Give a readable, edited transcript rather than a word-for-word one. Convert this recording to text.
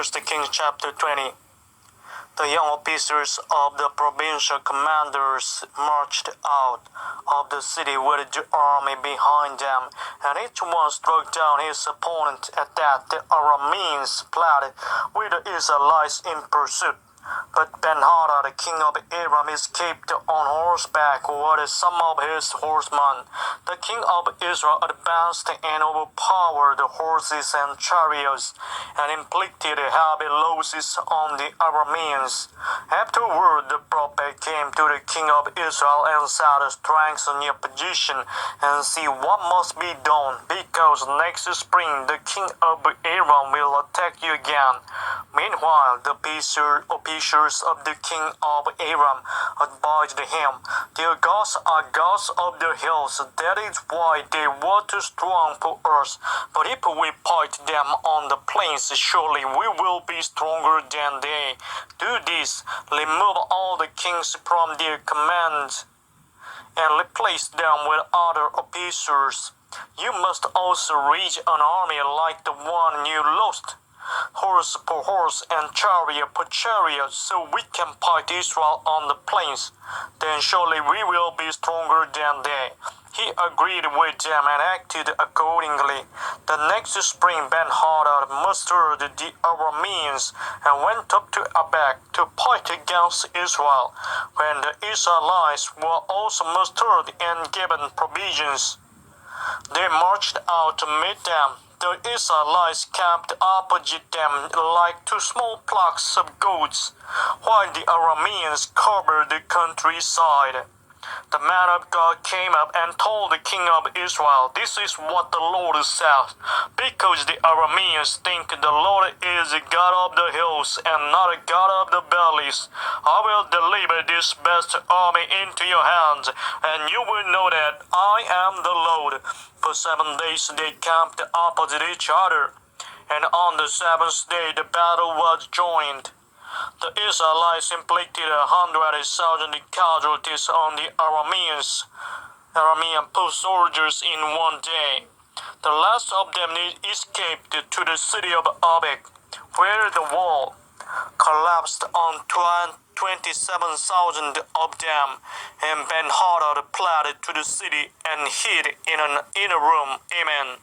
1 Kings chapter 20. The young officers of the provincial commanders marched out of the city with the army behind them, and each one struck down his opponent. At that, the Arameans fled with the Israelites in pursuit. But Ben-Hadad, the king of Aram, escaped on horseback with some of his horsemen. The king of Israel advanced and overpowered the horses and chariots, and inflicted heavy losses on the Arameans. Afterward, the prophet came to the king of Israel and said, "Strengthen your position and see what must be done, because next spring the king of Aram will attack you again." Meanwhile, the officers of the king of Aram advised him, "Their gods are gods of the hills. That is why they were too strong for us. But if we fight them on the plains, surely we will be stronger than they. Do this: remove all the kings from their command and replace them with other officers. You must also raise an army like the one you lost, horse for horse and chariot for chariot, so we can fight Israel on the plains. Then surely we will be stronger than they." He agreed with them and acted accordingly. The next spring Ben-Hadad mustered the Arameans and went up to Abek to fight against Israel. When the Israelites were also mustered and given provisions, they marched out to meet them. The Israelites camped opposite them like two small flocks of goats, while the Arameans covered the countryside. The man of God came up and told the king of Israel, "This is what the Lord says. Because the Arameans think the Lord is a God of the hills and not a God of the valleys, I will deliver this vast army into your hands, and you will know that I am the Lord." For 7 days they camped opposite each other, and on the seventh day the battle was joined. The Israelites inflicted 100,000 casualties on the Aramean foot soldiers in 1 day. The last of them escaped to the city of Abek, where the wall collapsed on 27,000 of them, and Ben-Hadad fled to the city and hid in an inner room. Amen.